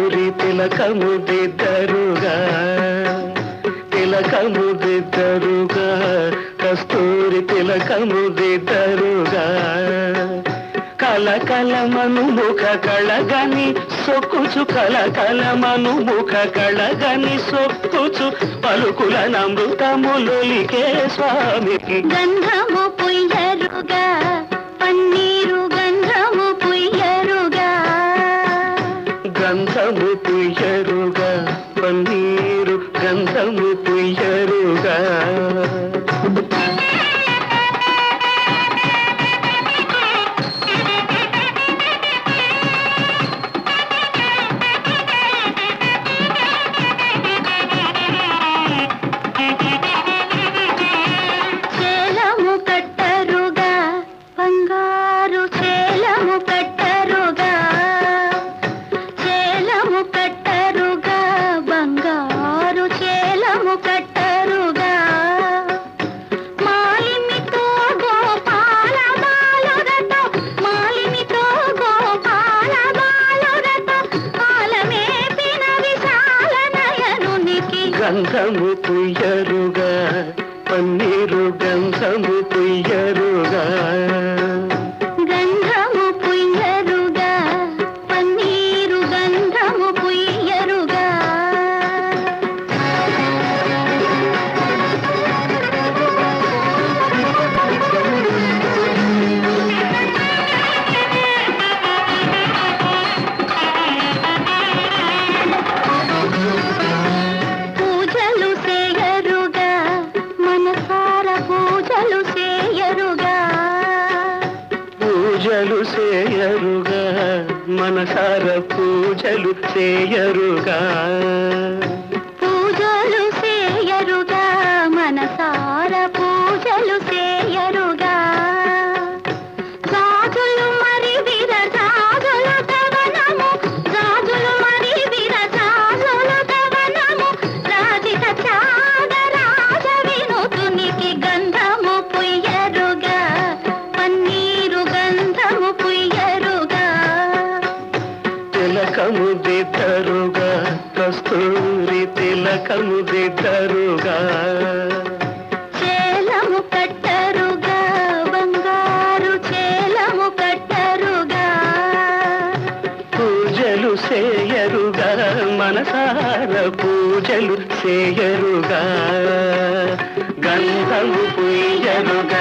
కస్తూరి తిలకము దిద్దరుగా తిలకము దిద్దరుగా కస్తూరి తిలకము దిద్దరుగా కలకలమను ముఖ కళగని సొక్కుచు కలకలమను ముఖ కళగని సొక్కుచు పలుకుల నమృతములొలికే స్వామికి గంధము పుయ్యరుగా పన్నీరు గంధము పుయ్యరుగా గంధము పుయ్యరుగా పన్నీరు గంధము పుయ్యరుగా గంధము పుయ్యరుగా పన్నీరు గంధము పుయ్యరుగా గంధము పుయ్యరుగా పన్నీరు గంధము పుయ్యరుగా పూజలు చేయరుగా మనసార పూజలు చేయరుగా పూజలు చేయరుగా మనసార పూజలు చేయరుగా గాజులు మరి విరజాజులు తవనము గాజులు మరి విరజాజులు తవనము రాజిత త్యాగరాజ వినుతునికి గంధము పుయ్యరుగా పన్నీరు గంధము పుయ్యరుగా తిలకము దిద్దరుగా కస్తూరి తిలకము దిద్దరుగా చేలము కట్టరుగా బంగారు చేలము కట్టరుగా పూజలు చేయరుగా మనసార పూజలు చేయరుగా గంధము పుయ్యరుగా